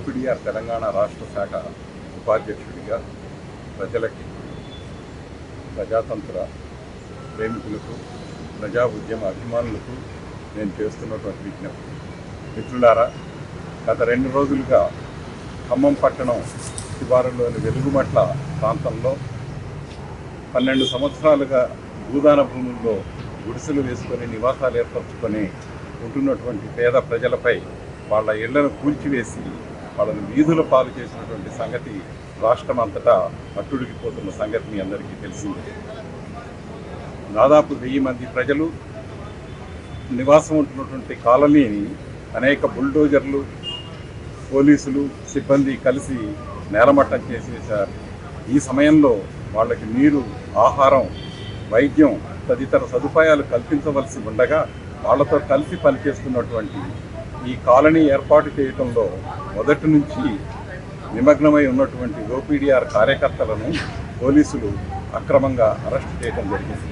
ఓపీడీఆర్ తెలంగాణ రాష్ట్ర శాఖ ఉపాధ్యక్షుడిగా ప్రజలకి, ప్రజాతంత్ర ప్రేమికులకు, ప్రజా ఉద్యమ అభిమానులకు నేను చేస్తున్నటువంటి విజ్ఞప్తి. మిత్రులారా, గత 2 రోజులుగా ఖమ్మం పట్టణం శివారులోని వెలుగుమట్ల ప్రాంతంలో 12 సంవత్సరాలుగా భూదాన భూముల్లో గుడిసెలు వేసుకొని నివాసాలు ఏర్పరచుకొని ఉంటున్నటువంటి పేద ప్రజలపై వాళ్ళ ఇళ్లను కూల్చివేసి వాళ్ళని వీధుల పాలు చేసినటువంటి సంగతి రాష్ట్రం అంతటా అట్టుడికిపోతున్న సంగతి మీ అందరికీ తెలిసిందే. దాదాపు 1000 మంది ప్రజలు నివాసం ఉంటున్నటువంటి కాలనీని అనేక బుల్డోజర్లు, పోలీసులు, సిబ్బంది కలిసి నేలమట్టం చేసేశారు. ఈ సమయంలో వాళ్ళకి నీరు, ఆహారం, వైద్యం తదితర సదుపాయాలు కల్పించవలసి ఉండగా వాళ్ళతో కలిసి పనిచేస్తున్నటువంటి ఈ కాలనీ ఏర్పాటు చేయడంలో మొదటి నుంచి నిమగ్నమై ఉన్నటువంటి ఓపీడీఆర్ కార్యకర్తలను పోలీసులు అక్రమంగా అరెస్ట్ చేయడం జరిగింది.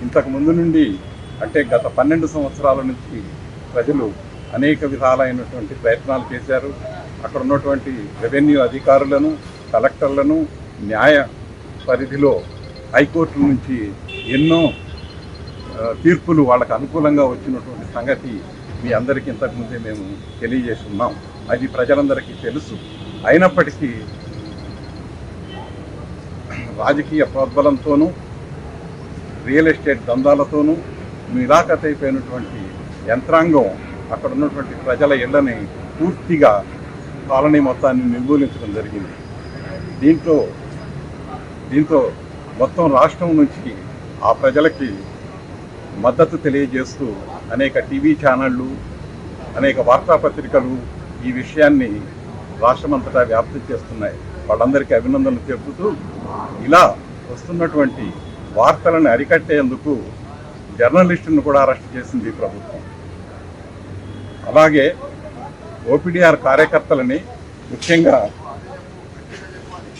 ఇంతకు ముందు నుండి, అంటే గత 12 సంవత్సరాల నుంచి ప్రజలు అనేక విధాలైనటువంటి ప్రయత్నాలు చేశారు. అక్కడ ఉన్నటువంటి రెవెన్యూ అధికారులను, కలెక్టర్లను, న్యాయ పరిధిలో హైకోర్టు నుంచి ఎన్నో తీర్పులు వాళ్ళకు అనుకూలంగా వచ్చినటువంటి సంగతి మీ అందరికీ ఇంతకుముందే మేము తెలియజేస్తున్నాం. అది ప్రజలందరికీ తెలుసు. అయినప్పటికీ రాజకీయ ప్రోద్బలంతోనూ, రియల్ ఎస్టేట్ దందాలతోనూ నిరాకతైపోయినటువంటి యంత్రాంగం అక్కడ ఉన్నటువంటి ప్రజల ఇళ్లని పూర్తిగా కాలనీ మొత్తాన్ని నిర్మూలించడం జరిగింది. దీంతో మొత్తం రాష్ట్రం నుంచి ఆ ప్రజలకి మద్దతు తెలియజేస్తూ అనేక టీవీ ఛానళ్ళు, అనేక వార్తాపత్రికలు ఈ విషయాన్ని రాష్ట్రమంతటా వ్యాప్తి చేస్తున్నాయి. వాళ్ళందరికీ అభినందనలు చెబుతూ, ఇలా వస్తున్నటువంటి వార్తలను అరికట్టేందుకు జర్నలిస్టులను కూడా అరెస్ట్ చేసింది ప్రభుత్వం. అలాగే ఓపీడీఆర్ కార్యకర్తలని, ముఖ్యంగా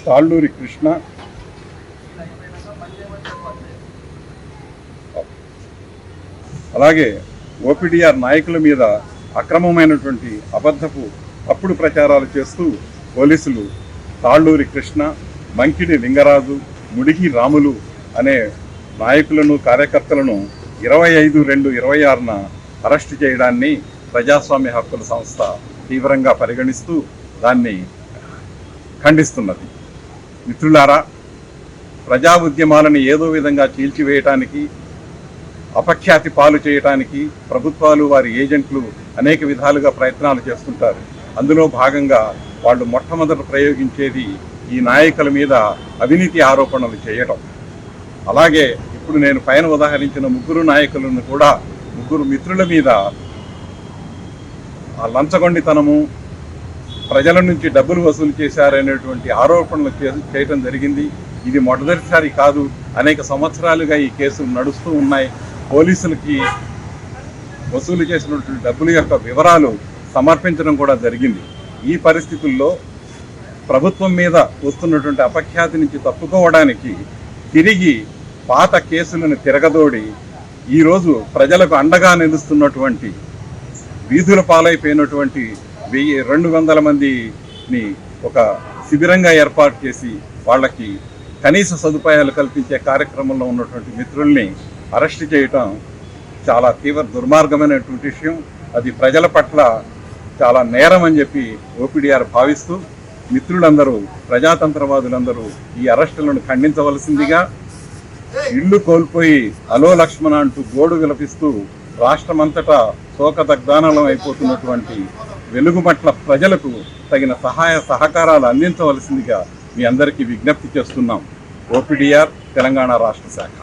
తాళ్ళూరి కృష్ణ, అలాగే ఓపీడీఆర్ నాయకుల మీద అక్రమమైనటువంటి అబద్ధపు తప్పుడు ప్రచారాలు చేస్తూ పోలీసులు తాళ్ళూరి కృష్ణ, మంకిడి లింగరాజు, ముడిగి రాములు అనే నాయకులను, కార్యకర్తలను 25/2/26న అరెస్టు చేయడాన్ని ప్రజాస్వామ్య హక్కుల సంస్థ తీవ్రంగా పరిగణిస్తూ దాన్ని ఖండిస్తున్నది. మిత్రులారా, ప్రజా ఉద్యమాలను ఏదో విధంగా చీల్చివేయటానికి, అపఖ్యాతి పాలు చేయటానికి ప్రభుత్వాలు, వారి ఏజెంట్లు అనేక విధాలుగా ప్రయత్నాలు చేస్తుంటారు. అందులో భాగంగా వాళ్ళు మొట్టమొదట ప్రయోగించేది ఈ నాయకుల మీద అవినీతి ఆరోపణలు చేయటం. అలాగే ఇప్పుడు నేను పైన ఉదాహరించిన 3 నాయకులను కూడా, 3 మిత్రుల మీద ఆ లంచగొండితనము, ప్రజల నుంచి డబ్బులు వసూలు చేశారనేటువంటి ఆరోపణలు చేయటం జరిగింది. ఇది మొదటిసారి కాదు, అనేక సంవత్సరాలుగా ఈ కేసులు నడుస్తూ ఉన్నాయి. పోలీసులకి వసూలు చేసినటువంటి డబ్బుల యొక్క వివరాలు సమర్పించడం కూడా జరిగింది. ఈ పరిస్థితుల్లో ప్రభుత్వం మీద వస్తున్నటువంటి అపఖ్యాతి నుంచి తప్పుకోవడానికి తిరిగి పాత కేసులను తిరగదోడి ఈరోజు ప్రజలకు అండగా నిలుస్తున్నటువంటి, వీధుల పాలైపోయినటువంటి 200 మందిని ఒక శిబిరంగా ఏర్పాటు చేసి వాళ్ళకి కనీస సదుపాయాలు కల్పించే కార్యక్రమంలో ఉన్నటువంటి మిత్రుల్ని అరెస్ట్ చేయటం చాలా తీవ్ర దుర్మార్గమైనటువంటి విషయం. అది ప్రజల పట్ల చాలా నేరం అని చెప్పి ఓపీడీఆర్ భావిస్తూ, మిత్రులందరూ, ప్రజాతంత్రవాదులందరూ ఈ అరెస్టులను ఖండించవలసిందిగా, ఇళ్లు కోల్పోయి అలో లక్ష్మణ అంటూ గోడు విలపిస్తూ రాష్ట్రమంతటా శోకదగ్ధానలం అయిపోతున్నటువంటి వెలుగుమట్ల ప్రజలకు తగిన సహాయ సహకారాలు అందించవలసిందిగా మీ అందరికీ విజ్ఞప్తి చేస్తున్నాం. ఓపీడీఆర్ తెలంగాణ రాష్ట్ర శాఖ.